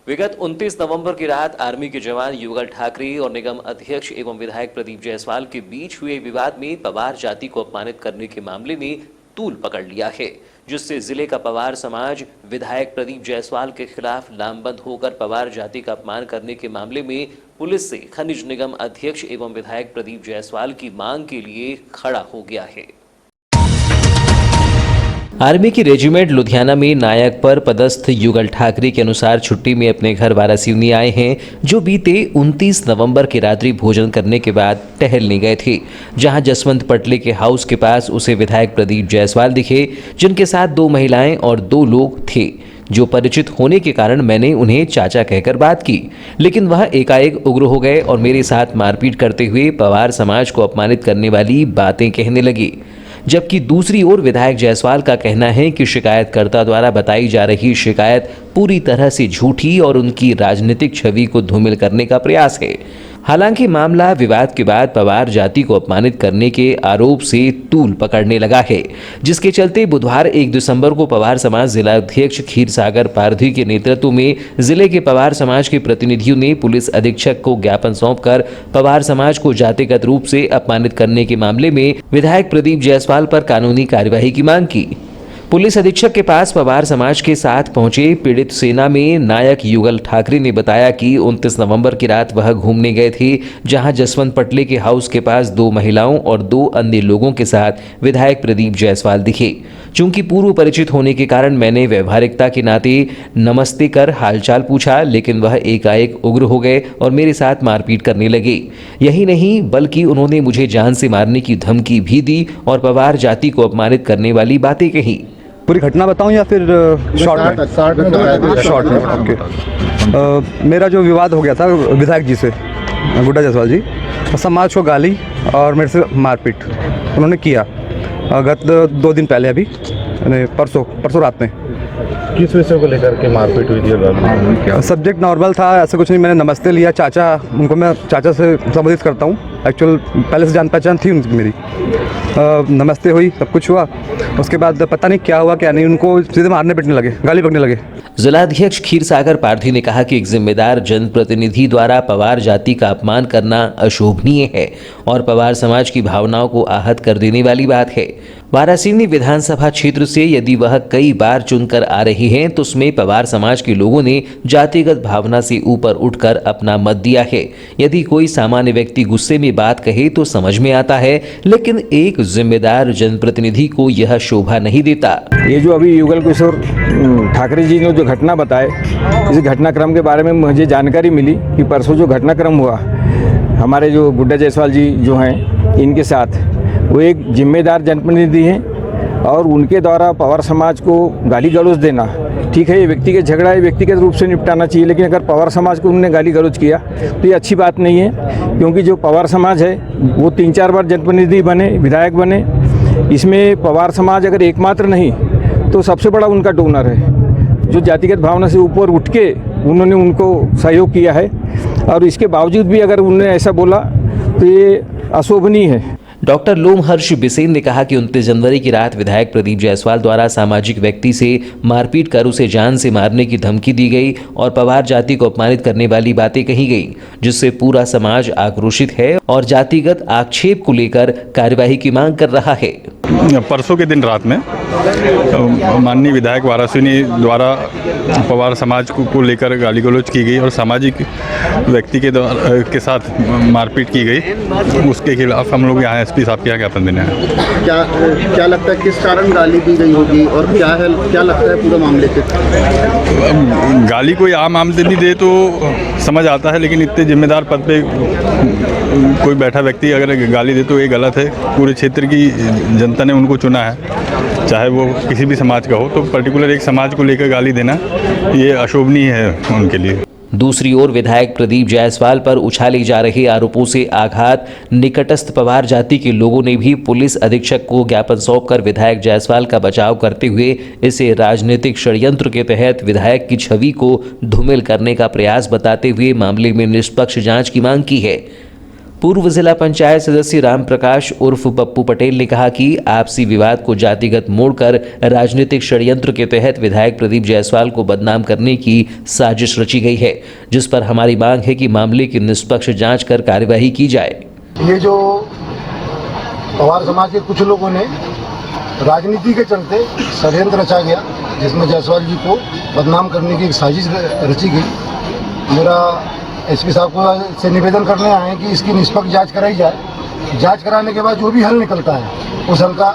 विगत 29 नवंबर की रात आर्मी के जवान युगल ठाकरे और निगम अध्यक्ष एवं विधायक प्रदीप जायसवाल के बीच हुए विवाद में पवार जाति को अपमानित करने के मामले में तूल पकड़ लिया है, जिससे जिले का पवार समाज विधायक प्रदीप जायसवाल के खिलाफ लामबंद होकर पवार जाति का अपमान करने के मामले में पुलिस से खनिज निगम अध्यक्ष एवं विधायक प्रदीप जायसवाल की मांग के लिए खड़ा हो गया है। आर्मी की रेजिमेंट लुधियाना में नायक पर पदस्थ युगल ठाकरे के अनुसार छुट्टी में अपने घर वारासिवनी आए हैं, जो बीते 29 नवंबर की रात्रि भोजन करने के बाद टहलने गए थे, जहां जसवंत पटले के हाउस के पास उसे विधायक प्रदीप जायसवाल दिखे, जिनके साथ 2 महिलाएं और 2 लोग थे। जो परिचित होने के कारण मैंने उन्हें चाचा कहकर बात की, लेकिन वह एकाएक उग्र हो गए और मेरे साथ मारपीट करते हुए पवार समाज को अपमानित करने वाली बातें कहने लगी। जबकि दूसरी ओर विधायक जायसवाल का कहना है कि शिकायतकर्ता द्वारा बताई जा रही शिकायत पूरी तरह से झूठी और उनकी राजनीतिक छवि को धूमिल करने का प्रयास है। हालांकि मामला विवाद के बाद पवार जाति को अपमानित करने के आरोप से तूल पकड़ने लगा है, जिसके चलते बुधवार 1 दिसंबर को पवार समाज जिला अध्यक्ष खीरसागर पारधी के नेतृत्व में जिले के पवार समाज के प्रतिनिधियों ने पुलिस अधीक्षक को ज्ञापन सौंपकर पवार समाज को जातिगत रूप से अपमानित करने के मामले में विधायक प्रदीप जायसवाल पर कानूनी कार्यवाही की मांग की। पुलिस अधीक्षक के पास पवार समाज के साथ पहुंचे पीड़ित सेना में नायक युगल ठाकरे ने बताया कि 29 नवंबर की रात वह घूमने गए थे, जहां जसवंत पटले के हाउस के पास 2 महिलाओं और 2 अन्य लोगों के साथ विधायक प्रदीप जायसवाल दिखे। चूंकि पूर्व परिचित होने के कारण मैंने व्यवहारिकता के नाते नमस्ते कर हालचाल पूछा, लेकिन वह एकाएक उग्र हो गए और मेरे साथ मारपीट करने लगे। यही नहीं बल्कि उन्होंने मुझे जान से मारने की धमकी भी दी और पवार जाति को अपमानित करने वाली बातें कही। पूरी घटना बताऊं या फिर शॉर्ट में? ओके। मेरा जो विवाद हो गया था विधायक जी से, गुड्डा जायसवाल जी, समाज को गाली और मेरे से मारपीट उन्होंने किया गत 2 दिन पहले, अभी परसों रात में। किस विषय को लेकर के मारपीट हुई थी? सब्जेक्ट नॉर्मल था, ऐसा कुछ नहीं। मैंने नमस्ते लिया, चाचा, उनको मैं चाचा से संबोधित करता हूँ। एक्चुअल पहले से जान पहचान थी उनकी मेरी। नमस्ते हुई, सब कुछ हुआ। उसके बाद पता नहीं क्या हुआ क्या नहीं, उनको सीधे मारने पीटने लगे, गाली बकने लगे। जिलाध्यक्ष खीरसागर पारधी ने कहा कि एक जिम्मेदार जनप्रतिनिधि द्वारा पवार जाति का अपमान करना अशोभनीय है और पवार समाज की भावनाओं को आहत कर देने वाली बात है। वारासिवनी विधानसभा क्षेत्र से यदि वह कई बार चुनकर आ रही हैं, तो उसमें पवार समाज के लोगों ने जातिगत भावना से ऊपर उठकर अपना मत दिया है। यदि कोई सामान्य व्यक्ति गुस्से में बात कहे तो समझ में आता है, लेकिन एक जिम्मेदार जनप्रतिनिधि को यह शोभा नहीं देता। ये जो अभी युगल किशोर ठाकरे जी ने जो घटना बताए, इस घटनाक्रम के बारे में मुझे जानकारी मिली कि परसों जो घटनाक्रम हुआ, हमारे जो गुड्डा जायसवाल जी जो हैं, इनके साथ वो एक जिम्मेदार जनप्रतिनिधि हैं और उनके द्वारा पवार समाज को गाली गलौज देना, ठीक है, ये व्यक्तिगत झगड़ा है, व्यक्तिगत रूप से निपटाना चाहिए, लेकिन अगर पवार समाज को उन्होंने गाली गलौज किया तो ये अच्छी बात नहीं है। क्योंकि जो पवार समाज है वो 3-4 बार जनप्रतिनिधि बने, विधायक बने। इसमें पवार समाज अगर एकमात्र नहीं तो सबसे बड़ा उनका डोनर है, जो जातिगत भावना से ऊपर उठ के उन्होंने उनको सहयोग किया है। और इसके बावजूद भी अगर उन्होंने ऐसा बोला तो ये अशोभनीय है। डॉक्टर लोमहर्ष बिसेन ने कहा कि 29 जनवरी की रात विधायक प्रदीप जायसवाल द्वारा सामाजिक व्यक्ति से मारपीट कर उसे जान से मारने की धमकी दी गई और पवार जाति को अपमानित करने वाली बातें कही गई, जिससे पूरा समाज आक्रोशित है और जातिगत आक्षेप को लेकर कार्यवाही की मांग कर रहा है। परसों के दिन रात में माननीय विधायक वारासिवनी द्वारा पवार समाज को लेकर गाली गलौज की गई और सामाजिक व्यक्ति के साथ मारपीट की गई। उसके खिलाफ हम लोग यहाँ एसपी साहब के यहाँ ज्ञापन देने हैं। क्या लगता है किस कारण गाली दी गई होगी और क्या लगता है पूरे मामले के? गाली कोई आम आदमी दे तो समझ आता है, लेकिन इतने जिम्मेदार पद पे कोई बैठा व्यक्ति अगर गाली दे तो ये गलत है। पूरे क्षेत्र की जनता ने उनको चुना है, चाहे वो किसी भी समाज का हो, तो पर्टिकुलर एक समाज को लेकर गाली देना ये अशोभनीय है उनके लिए। दूसरी ओर विधायक प्रदीप जायसवाल पर उछाले जा रहे आरोपों से आघात निकटस्थ पवार जाति के लोगों ने भी पुलिस अधीक्षक को ज्ञापन सौंपकर विधायक जायसवाल का बचाव करते हुए इसे राजनीतिक षड्यंत्र के तहत विधायक की छवि को धूमिल करने का प्रयास बताते हुए मामले में निष्पक्ष जांच की मांग की है। पूर्व जिला पंचायत सदस्य राम प्रकाश उर्फ पप्पू पटेल ने कहा कि आपसी विवाद को जातिगत मोड़कर राजनीतिक षड्यंत्र के तहत विधायक प्रदीप जायसवाल को बदनाम करने की साजिश रची गई है, जिस पर हमारी मांग है कि मामले की निष्पक्ष जांच कर कार्यवाही की जाए। ये जो पवार समाज के कुछ लोगों ने राजनीति के चलते षड्यंत्र रचा गया, जिसमें जायसवाल जी को बदनाम करने की एक साजिश रची गई। मेरा एसपी साहब को से निवेदन करने आए हैं कि इसकी निष्पक्ष जांच कराई जाए। जांच कराने के बाद जो भी हल निकलता है उस हल का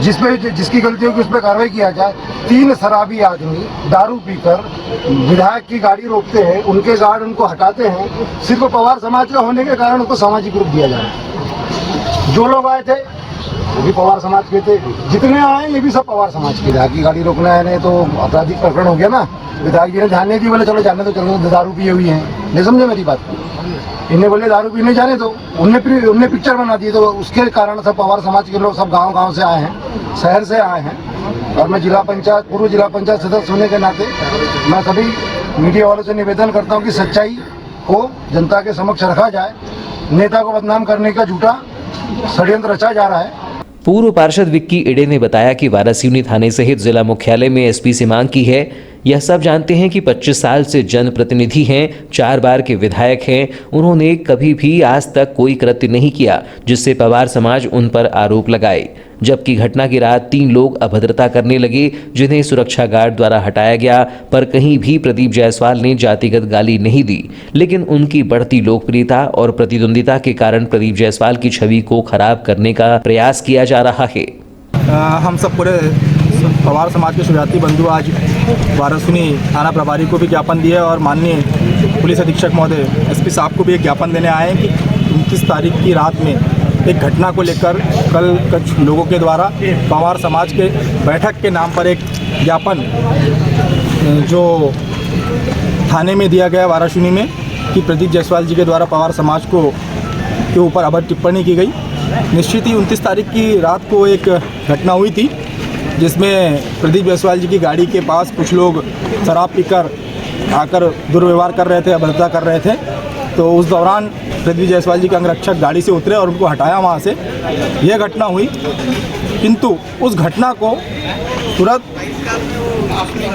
जिसकी गलती होगी उस पर कार्रवाई किया जाए। 3 शराबी आदमी दारू पीकर विधायक की गाड़ी रोकते हैं, उनके गार्ड उनको हटाते हैं, सिर्फ पवार समाज का होने के कारण उनको सामाजिक रूप दिया जा रहा है। जो लोग आए थे वो भी पवार समाज के थे, जितने आए ये भी सब पवार समाज के। विधायक की गाड़ी रोकना है नहीं तो आपराधिक प्रकरण हो गया ना। विधायक जी ने ध्यान नहीं दी, बोले चलो जाने तो चलो, दारू पिए हुई है। नहीं समझे मेरी बात? इन्हें बोले दारू पीने जाने तो उनने पिक्चर बना दी, तो उसके कारण सब पवार समाज के लोग सब गांव से आए हैं, शहर से आए हैं। और मैं पूर्व जिला पंचायत सदस्य होने के नाते मैं सभी मीडिया वालों से निवेदन करता हूँ कि सच्चाई को जनता के समक्ष रखा जाए। नेता को बदनाम करने का झूठा षड्यंत्र रचा जा रहा है। पूर्व पार्षद विक्की इडे ने बताया कि वारासिवनी थाने सहित जिला मुख्यालय में एसपी से मांग की है। यह सब जानते हैं कि 25 साल से जनप्रतिनिधि हैं, 4 बार के विधायक हैं। उन्होंने कभी भी आज तक कोई कृत्य नहीं किया जिससे पवार समाज उन पर आरोप लगाए। जबकि घटना की रात 3 लोग अभद्रता करने लगे, जिन्हें सुरक्षा गार्ड द्वारा हटाया गया, पर कहीं भी प्रदीप जायसवाल ने जातिगत गाली नहीं दी। लेकिन उनकी बढ़ती लोकप्रियता और प्रतिद्वंदिता के कारण प्रदीप जायसवाल की छवि को खराब करने का प्रयास किया जा रहा है। हम सब पूरे पवार समाज के शुरुआती बंधु आज वारासिवनी थाना प्रभारी को भी ज्ञापन दिए और माननीय पुलिस अधीक्षक महोदय एसपी साहब को भी एक ज्ञापन देने आए हैं कि 29 तारीख की रात में एक घटना को लेकर कल कुछ लोगों के द्वारा पवार समाज के बैठक के नाम पर एक ज्ञापन जो थाने में दिया गया वारासिवनी में कि प्रदीप जायसवाल जी के द्वारा पवार समाज के ऊपर अभद्र टिप्पणी की गई। निश्चित ही 29 तारीख की रात को एक घटना हुई थी जिसमें प्रदीप जायसवाल जी की गाड़ी के पास कुछ लोग शराब पीकर आकर दुर्व्यवहार कर रहे थे, अभद्रता कर रहे थे। तो उस दौरान प्रदीप जायसवाल जी के अंगरक्षक गाड़ी से उतरे और उनको हटाया वहाँ से। यह घटना हुई, किंतु उस घटना को तुरंत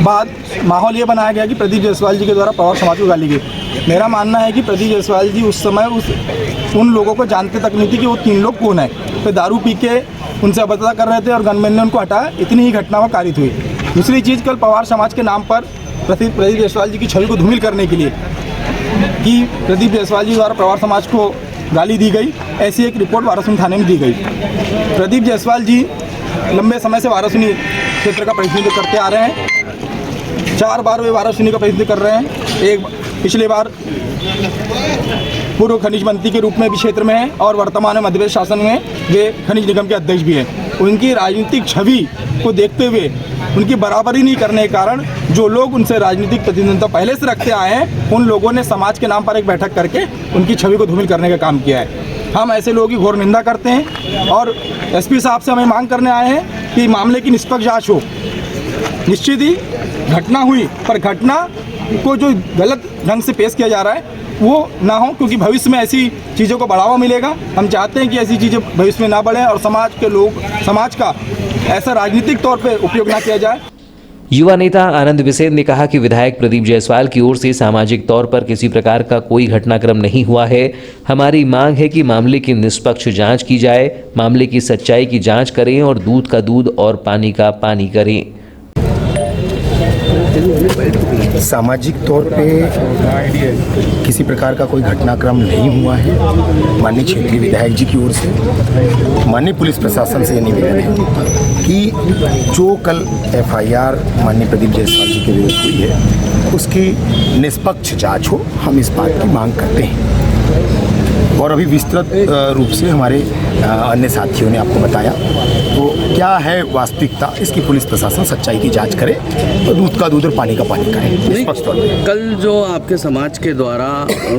बाद माहौल ये बनाया गया कि प्रदीप जायसवाल जी के द्वारा पवार समाज को गाली गई। मेरा मानना है कि प्रदीप जायसवाल जी उस समय उन लोगों को जानते तक नहीं थी कि वो 3 लोग कौन है। तो दारू पी के उनसे अभद्रता कर रहे थे और गनमैन ने उनको हटाया। इतनी ही घटना में कारित हुई। दूसरी चीज़, कल पवार समाज के नाम पर प्रदीप जायसवाल जी की छवि को धूमिल करने के लिए कि प्रदीप जायसवाल जी द्वारा पवार समाज को गाली दी गई, ऐसी एक रिपोर्ट वारासिवनी थाने में दी गई। प्रदीप जायसवाल जी लंबे समय से वारासिवनी क्षेत्र का प्रतिनिधित्व करते आ रहे हैं। 4 बार वे वारासिवनी का प्रतिनिधित्व कर रहे हैं। एक पिछली बार पूर्व खनिज मंत्री के रूप में भी क्षेत्र में हैं और वर्तमान में मध्य प्रदेश शासन में वे खनिज निगम के अध्यक्ष भी हैं। उनकी राजनीतिक छवि को देखते हुए उनकी बराबरी नहीं करने के कारण जो लोग उनसे राजनीतिक प्रतिनिधित्व पहले से रखते आए हैं, उन लोगों ने समाज के नाम पर एक बैठक करके उनकी छवि को धूमिल करने का काम किया है। हम ऐसे लोगों की घोर निंदा करते हैं और एसपी साहब से हमें मांग करने आए हैं कि मामले की निष्पक्ष जाँच हो। निश्चित ही घटना हुई, पर घटना को जो गलत ढंग से पेश किया जा रहा है वो ना हो, क्योंकि भविष्य में ऐसी चीज़ों को बढ़ावा मिलेगा। हम चाहते हैं कि ऐसी चीज़ें भविष्य में ना बढ़ें और समाज का ऐसा राजनीतिक तौर पे उपयोग ना किया जाए। युवा नेता आनंद बिसेन ने कहा कि विधायक प्रदीप जायसवाल की ओर से सामाजिक तौर पर किसी प्रकार का कोई घटनाक्रम नहीं हुआ है। हमारी मांग है कि मामले की निष्पक्ष जांच की जाए, मामले की सच्चाई की जांच करें और दूध का दूध और पानी का पानी करें। सामाजिक तौर पे किसी प्रकार का कोई घटनाक्रम नहीं हुआ है। माननीय क्षेत्रीय विधायक जी की ओर से माननीय पुलिस प्रशासन से निवेदन है कि जो कल एफआईआर माननीय प्रदीप जायसवाल जी के विरुद्ध हुई है उसकी निष्पक्ष जांच हो। हम इस बात की मांग करते हैं और अभी विस्तृत रूप से हमारे अन्य साथियों ने आपको बताया। तो क्या है वास्तविकता, इसकी पुलिस प्रशासन सच्चाई की जांच करे और दूध का दूध और पानी का पानी करे। कल जो आपके समाज के द्वारा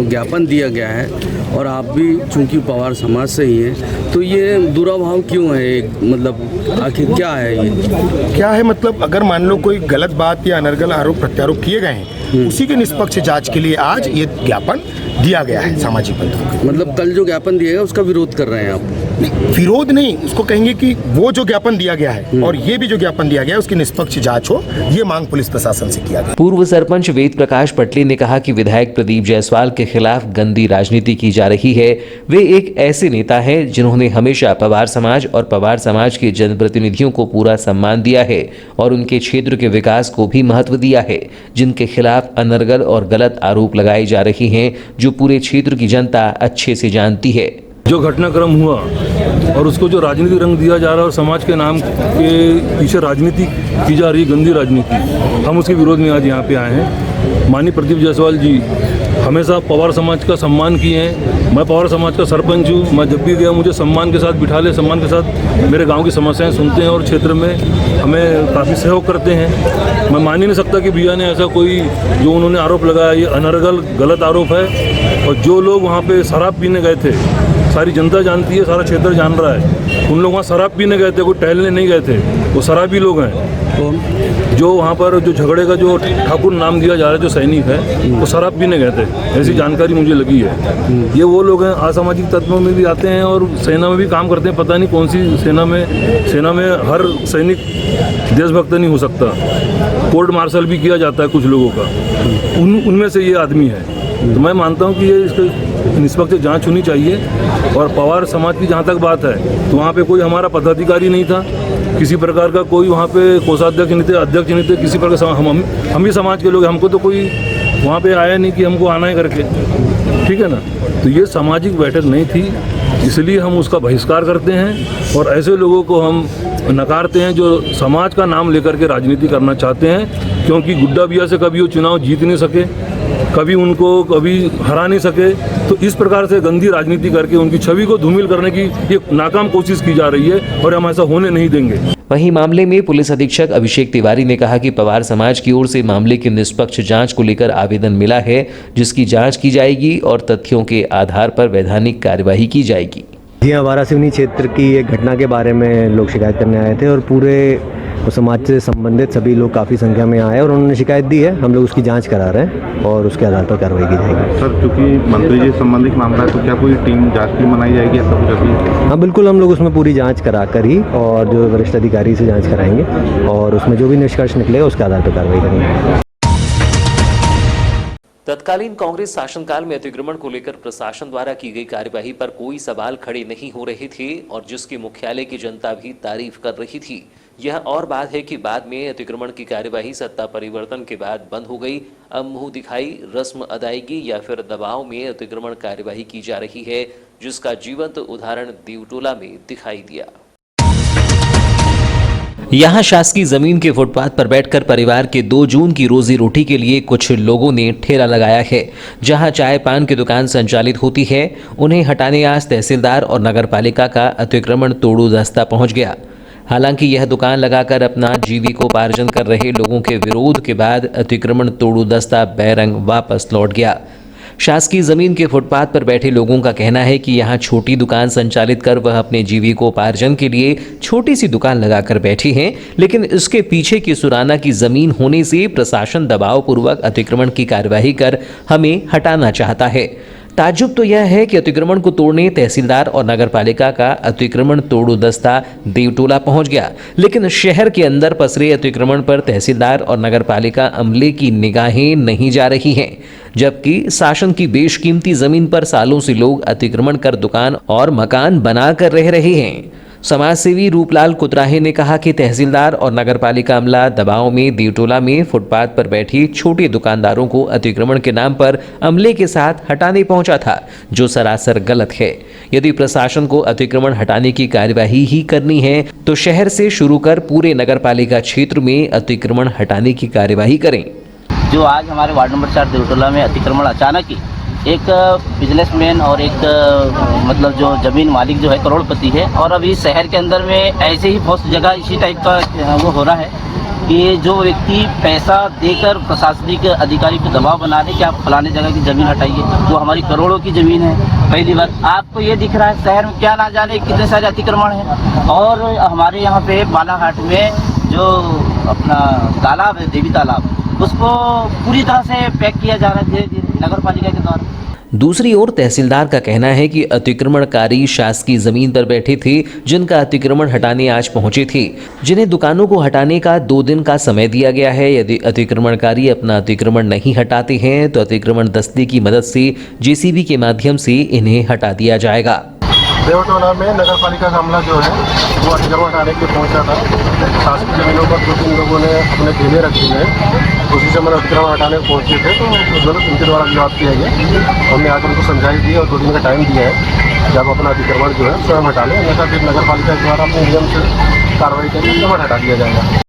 ज्ञापन दिया गया है और आप भी चूंकि पवार समाज से ही हैं, तो ये दुराभाव क्यों है? मतलब आखिर क्या है ये? क्या है मतलब, अगर मान लो कोई गलत बात या अनर्गल आरोप प्रत्यारोप किए गए हैं, उसी के निष्पक्ष जांच के लिए आज ये ज्ञापन दिया गया है सामाजिक बंधुओं के। मतलब कल जो ज्ञापन दिया गया उसका विरोध कर रहे हैं आप? नहीं, विरोध नहीं, उसको कहेंगे कि वो जो ज्ञापन दिया गया है और ये भी जो ज्ञापन दिया गया है उसकी निष्पक्ष जांच हो, ये मांग पुलिस प्रशासन से किया गया। पूर्व सरपंच वेद प्रकाश पटली ने कहा कि विधायक प्रदीप जायसवाल के खिलाफ गंदी राजनीति की जा रही है। वे एक ऐसे नेता हैं जिन्होंने हमेशा पवार समाज और पवार समाज के जनप्रतिनिधियों को पूरा सम्मान दिया है और उनके क्षेत्र के विकास को भी महत्व दिया है, जिनके खिलाफ अनर्गल और गलत आरोप लगाए जा रहे हैं, जो पूरे क्षेत्र की जनता अच्छे से जानती है। जो घटनाक्रम हुआ और उसको जो राजनीतिक रंग दिया जा रहा है और समाज के नाम के पीछे राजनीति की जा रही है, गंदी राजनीति, हम उसके विरोध में आज यहाँ पे आए हैं। माननीय प्रदीप जायसवाल जी हमेशा पवार समाज का सम्मान किए हैं। मैं पवार समाज का सरपंच हूँ। मैं जब भी गया मुझे सम्मान के साथ बिठा ले, सम्मान के साथ मेरे गांव की समस्याएं सुनते हैं और क्षेत्र में हमें काफ़ी सहयोग करते हैं। मैं मान ही नहीं सकता कि भैया ने ऐसा कोई जो उन्होंने आरोप लगाया ये अनर्गल गलत आरोप है। और जो लोग वहाँ पे शराब पीने गए थे, सारी जनता जानती है, सारा क्षेत्र जान रहा है, उन लोग वहाँ शराब पीने गए थे, कोई टहलने नहीं गए थे, वो शराबी लोग हैं। जो वहाँ पर जो झगड़े का जो ठाकुर नाम दिया जा रहा है, जो सैनिक है, वो शराब पीने गए थे, ऐसी जानकारी मुझे लगी है। ये वो लोग हैं असामाजिक तत्वों में भी आते हैं और सेना में भी काम करते हैं। पता नहीं कौन सी सेना में हर सैनिक देशभक्त नहीं हो सकता। कोर्ट मार्शल भी किया जाता है कुछ लोगों का, उनमें से ये आदमी है। तो मैं मानता हूँ कि ये इसकी निष्पक्ष जांच होनी चाहिए। और पवार समाज की जहाँ तक बात है तो वहाँ पे कोई हमारा पदाधिकारी नहीं था, किसी प्रकार का कोई वहाँ पे कोषाध्यक्ष नहीं थे, अध्यक्ष नहीं थे, किसी प्रकार हम भी समाज के लोग, हमको तो कोई वहाँ पे आया नहीं कि हमको आना है करके, ठीक है ना। तो ये सामाजिक बैठक नहीं थी, इसलिए हम उसका बहिष्कार करते हैं और ऐसे लोगों को हम नकारते हैं जो समाज का नाम लेकर के राजनीति करना चाहते हैं। क्योंकि गुड्डा भैया से कभी वो चुनाव जीत नहीं सके, कभी उनको कभी हरा नहीं सके, तो इस प्रकार से गंदी राजनीति करके उनकी छवि को धूमिल करने की ये नाकाम कोशिश की जा रही है और हम ऐसा होने नहीं देंगे। वहीं मामले में पुलिस अधीक्षक अभिषेक तिवारी ने कहा कि पवार समाज की ओर से मामले की निष्पक्ष जांच को लेकर आवेदन मिला है, जिसकी जांच की जाएगी और तथ्यों के आधार पर वैधानिक कार्यवाही की जाएगी। यहाँ वारासिवनी क्षेत्र की एक घटना के बारे में लोग शिकायत करने आए थे और पूरे समाज से संबंधित सभी लोग काफ़ी संख्या में आए और उन्होंने शिकायत दी है। हम लोग उसकी जांच करा रहे हैं और उसके आधार पर कार्रवाई की जाएगी। सर, चूँकि मंत्री जी संबंधित मामला है तो क्या कोई टीम जांच भी बनाई जाएगी ऐसा कुछ अभी? हाँ बिल्कुल, हम लोग उसमें पूरी जांच करा कर ही और जो वरिष्ठ अधिकारी से जांच कराएंगे और उसमें जो भी निष्कर्ष निकलेगा उसके आधार पर कार्रवाई करेंगे। तत्कालीन कांग्रेस शासनकाल में अतिक्रमण को लेकर प्रशासन द्वारा की गई कार्यवाही पर कोई सवाल खड़े नहीं हो रहे थे और जिसकी मुख्यालय की जनता भी तारीफ कर रही थी। यह और बात है कि बाद में अतिक्रमण की कार्यवाही सत्ता परिवर्तन के बाद बंद हो गई। अब मुंह दिखाई, रस्म अदायगी या फिर दबाव में अतिक्रमण कार्यवाही की जा रही है, जिसका जीवंत उदाहरण दीवटोला में दिखाई दिया। यहाँ शासकीय जमीन के फुटपाथ पर बैठकर परिवार के 2 जून की रोजी रोटी के लिए कुछ लोगों ने ठेला लगाया है। जहाँ चाय पान की दुकान संचालित होती है, उन्हें हटाने आज तहसीलदार और नगरपालिका का अतिक्रमण तोड़ू दस्ता पहुँच गया। हालांकि यह दुकान लगाकर अपना जीविकोपार्जन कर रहे लोगों के विरोध के बाद अतिक्रमण तोड़ू दस्ता बैरंग वापस लौट गया। शासकीय जमीन के फुटपाथ पर बैठे लोगों का कहना है कि यहाँ छोटी दुकान संचालित कर वह अपने जीविकोपार्जन के लिए छोटी सी दुकान लगाकर बैठे हैं, लेकिन इसके पीछे की सुराना की जमीन होने से प्रशासन दबावपूर्वक अतिक्रमण की कार्यवाही कर हमें हटाना चाहता है। ताज्जुब तो यह है कि अतिक्रमण को तोड़ने तहसीलदार और नगरपालिका का अतिक्रमण तोड़ू दस्ता देवटोला पहुंच गया, लेकिन शहर के अंदर पसरे अतिक्रमण पर तहसीलदार और नगरपालिका अमले की निगाहें नहीं जा रही हैं, जबकि शासन की बेशकीमती जमीन पर सालों से लोग अतिक्रमण कर दुकान और मकान बना कर रह रहे हैं। समाजसेवी रूपलाल कुतराहे ने कहा कि तहसीलदार और नगरपालिका अमला दबाव में देवटोला में फुटपाथ पर बैठी छोटे दुकानदारों को अतिक्रमण के नाम पर अमले के साथ हटाने पहुंचा था, जो सरासर गलत है। यदि प्रशासन को अतिक्रमण हटाने की कार्यवाही ही करनी है तो शहर से शुरू कर पूरे नगरपालिका क्षेत्र में अतिक्रमण हटाने की कार्यवाही करें। जो आज हमारे वार्ड नंबर 4 देवटोला में अतिक्रमण अचानक ही एक बिजनेसमैन और एक मतलब जो ज़मीन मालिक जो है करोड़पति है, और अभी शहर के अंदर में ऐसे ही बहुत जगह इसी टाइप का वो हो रहा है कि जो व्यक्ति पैसा देकर प्रशासनिक अधिकारी को दबाव बना रहे कि आप फलाने जगह की ज़मीन हटाइए, जो हमारी करोड़ों की ज़मीन है। पहली बात आपको ये दिख रहा है शहर में क्या ना जाने कितने सारे अतिक्रमण हैं, और हमारे यहाँ पे बालाघाट में जो अपना तालाब है देवी तालाब, उसको पूरी तरह से पैक किया जा रहा है धीरे धीरे नगर पालिका के द्वारा। दूसरी ओर तहसीलदार का कहना है कि अतिक्रमणकारी शासकीय जमीन पर बैठे थे, जिनका अतिक्रमण हटाने आज पहुंचे थे, जिन्हें दुकानों को हटाने का 2 दिन का समय दिया गया है। यदि अतिक्रमणकारी अपना अतिक्रमण नहीं हटाते हैं तो अतिक्रमण दस्ते की मदद से जेसीबी के माध्यम से इन्हें हटा दिया जाएगा। देवटोला में नगर पालिका का अमला जो है वो अतिक्रमण हटाने के लिए पहुंचा था। शासकीय जमीनों पर 2-3 लोगों ने अपने ठेले रख दिए हैं, उसी समय अतिक्रमण हटाने पहुंचे थे तो उनके द्वारा विवाद किया गया। हमने आकर उनको समझाई दी और 2 दिन का टाइम दिया है कि आप अपना अतिक्रमण जो है स्वयं हटा लें, अन्यथा फिर नगर पालिका द्वारा अपने नियम से कार्रवाई करके अतिक्रमण हटा दिया जाएगा।